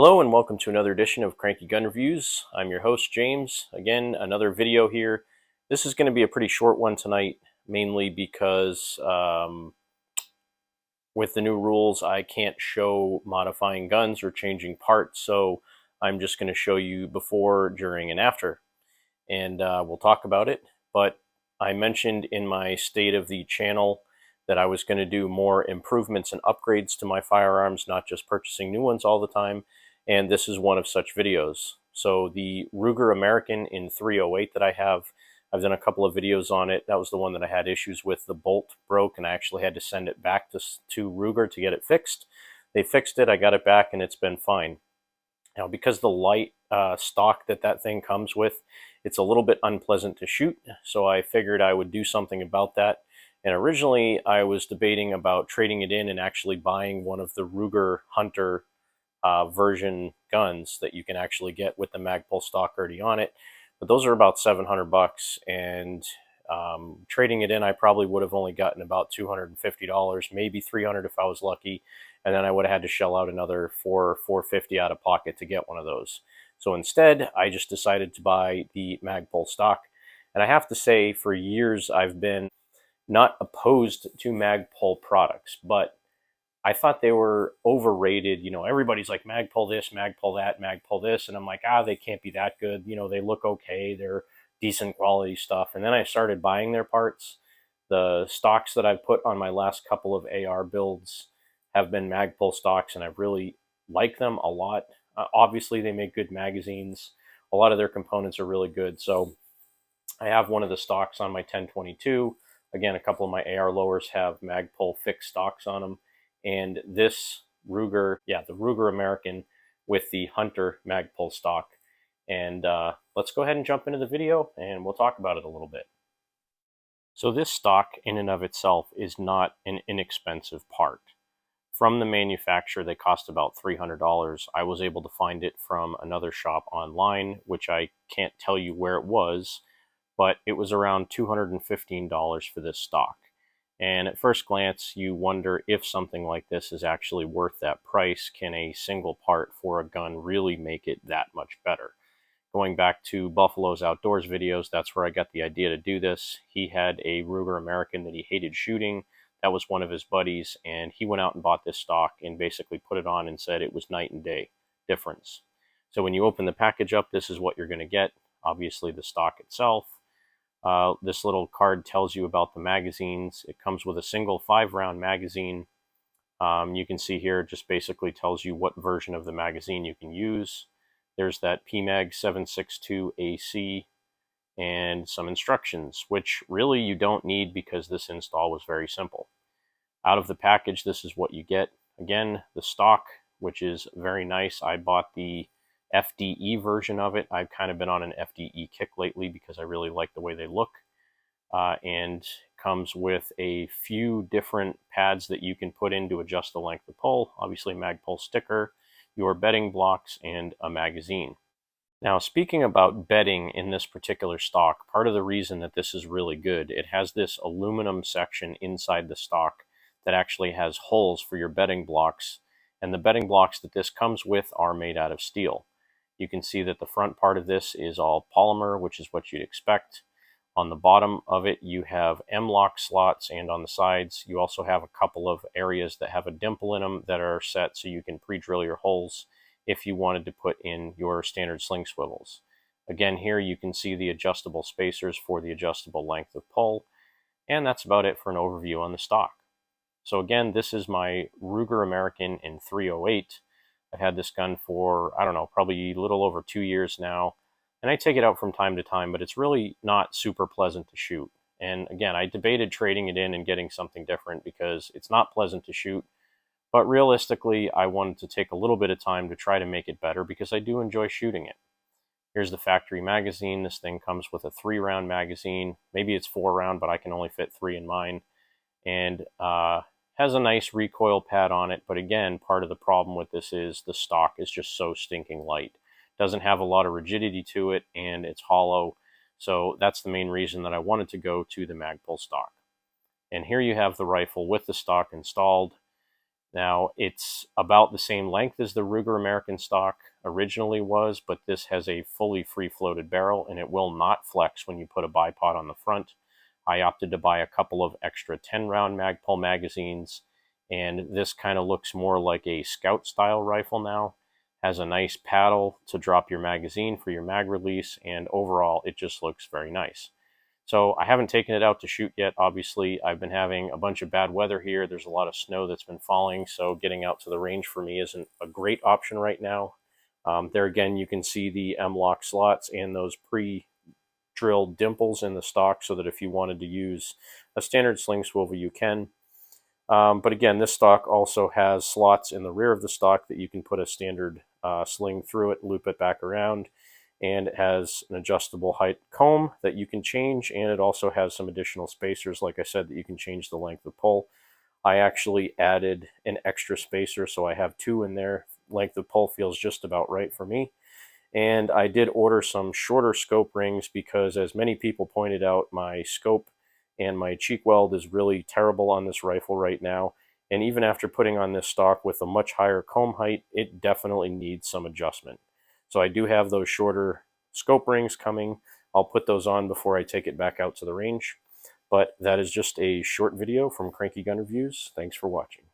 Hello and welcome to another edition of Cranky Gun Reviews. I'm your host, James. Again, another video here. This is going to be a pretty short one tonight, mainly because with the new rules, I can't show modifying guns or changing parts, so I'm just going to show you before, during, and after. And we'll talk about it. But I mentioned in my state of the channel that I was going to do more improvements and upgrades to my firearms, not just purchasing new ones all the time. And this is one of such videos. So the Ruger American in 308 that I have, I've done a couple of videos on it. That was the one that I had issues with. The bolt broke and I actually had to send it back to Ruger to get it fixed. They fixed it, I got it back, and it's been fine. Now, because the light stock that thing comes with, it's a little bit unpleasant to shoot, so I figured I would do something about that. And originally, I was debating about trading it in and actually buying one of the Ruger Hunter version guns that you can actually get with the Magpul stock already on it. But those are about $700, and trading it in, I probably would have only gotten about $250, maybe $300 if I was lucky, and then I would have had to shell out another $450 out of pocket to get one of those. So instead, I just decided to buy the Magpul stock. And I have to say, for years, I've been not opposed to Magpul products, but I thought they were overrated. You know, everybody's like, Magpul this, Magpul that, Magpul this. And I'm like, they can't be that good. You know, they look okay. They're decent quality stuff. And then I started buying their parts. The stocks that I've put on my last couple of AR builds have been Magpul stocks, and I really like them a lot. Obviously, they make good magazines. A lot of their components are really good. So I have one of the stocks on my 1022. Again, a couple of my AR lowers have Magpul fixed stocks on them. And this Ruger, the Ruger American with the Hunter Magpul stock. And let's go ahead and jump into the video and we'll talk about it a little bit. So this stock in and of itself is not an inexpensive part. From the manufacturer, they cost about $300. I was able to find it from another shop online, which I can't tell you where it was, but it was around $215 for this stock. And at first glance, you wonder if something like this is actually worth that price. Can a single part for a gun really make it that much better? Going back to Buffalo's Outdoors videos, that's where I got the idea to do this. He had a Ruger American that he hated shooting. That was one of his buddies, and he went out and bought this stock and basically put it on and said it was night and day difference. So when you open the package up, this is what you're going to get. Obviously the stock itself. This little card tells you about the magazines. It comes with a single 5-round magazine. You can see here, it just basically tells you what version of the magazine you can use. There's that PMag 762AC and some instructions, which really you don't need because this install was very simple. Out of the package, this is what you get. Again, the stock, which is very nice. I bought the FDE version of it. I've kind of been on an FDE kick lately because I really like the way they look. And comes with a few different pads that you can put in to adjust the length of pull. Obviously, Magpul sticker, your bedding blocks, and a magazine. Now, speaking about bedding in this particular stock, part of the reason that this is really good, it has this aluminum section inside the stock that actually has holes for your bedding blocks. And the bedding blocks that this comes with are made out of steel. You can see that the front part of this is all polymer, which is what you'd expect. On the bottom of it, you have M-lock slots, and on the sides, you also have a couple of areas that have a dimple in them that are set so you can pre-drill your holes if you wanted to put in your standard sling swivels. Again, here you can see the adjustable spacers for the adjustable length of pull, and that's about it for an overview on the stock. So again, this is my Ruger American in 308. I've had this gun for, I don't know, probably a little over 2 years now. And I take it out from time to time, but it's really not super pleasant to shoot. And again, I debated trading it in and getting something different because it's not pleasant to shoot. But realistically, I wanted to take a little bit of time to try to make it better because I do enjoy shooting it. Here's the factory magazine. This thing comes with a 3-round magazine. Maybe it's 4-round, but I can only fit 3 in mine. And has a nice recoil pad on it, but again, part of the problem with this is the stock is just so stinking light. Doesn't have a lot of rigidity to it, and it's hollow, so that's the main reason that I wanted to go to the Magpul stock. And here you have the rifle with the stock installed. Now, it's about the same length as the Ruger American stock originally was, but this has a fully free-floated barrel, and it will not flex when you put a bipod on the front. I opted to buy a couple of extra 10-round Magpul magazines, and this kind of looks more like a scout-style rifle now. Has a nice paddle to drop your magazine for your mag release, and overall, it just looks very nice. So I haven't taken it out to shoot yet. Obviously, I've been having a bunch of bad weather here. There's a lot of snow that's been falling, so getting out to the range for me isn't a great option right now. There again, you can see the M-lock slots and those pre-drilled dimples in the stock, so that if you wanted to use a standard sling swivel, you can. But again, this stock also has slots in the rear of the stock that you can put a standard sling through it, loop it back around, and it has an adjustable height comb that you can change, and it also has some additional spacers, like I said, that you can change the length of pull. I actually added an extra spacer, so I have two in there. Length of pull feels just about right for me. And I did order some shorter scope rings because, as many people pointed out, my scope and my cheek weld is really terrible on this rifle right now. And even after putting on this stock with a much higher comb height, it definitely needs some adjustment. So I do have those shorter scope rings coming. I'll put those on before I take it back out to the range. But that is just a short video from Cranky Gun Reviews. Thanks for watching.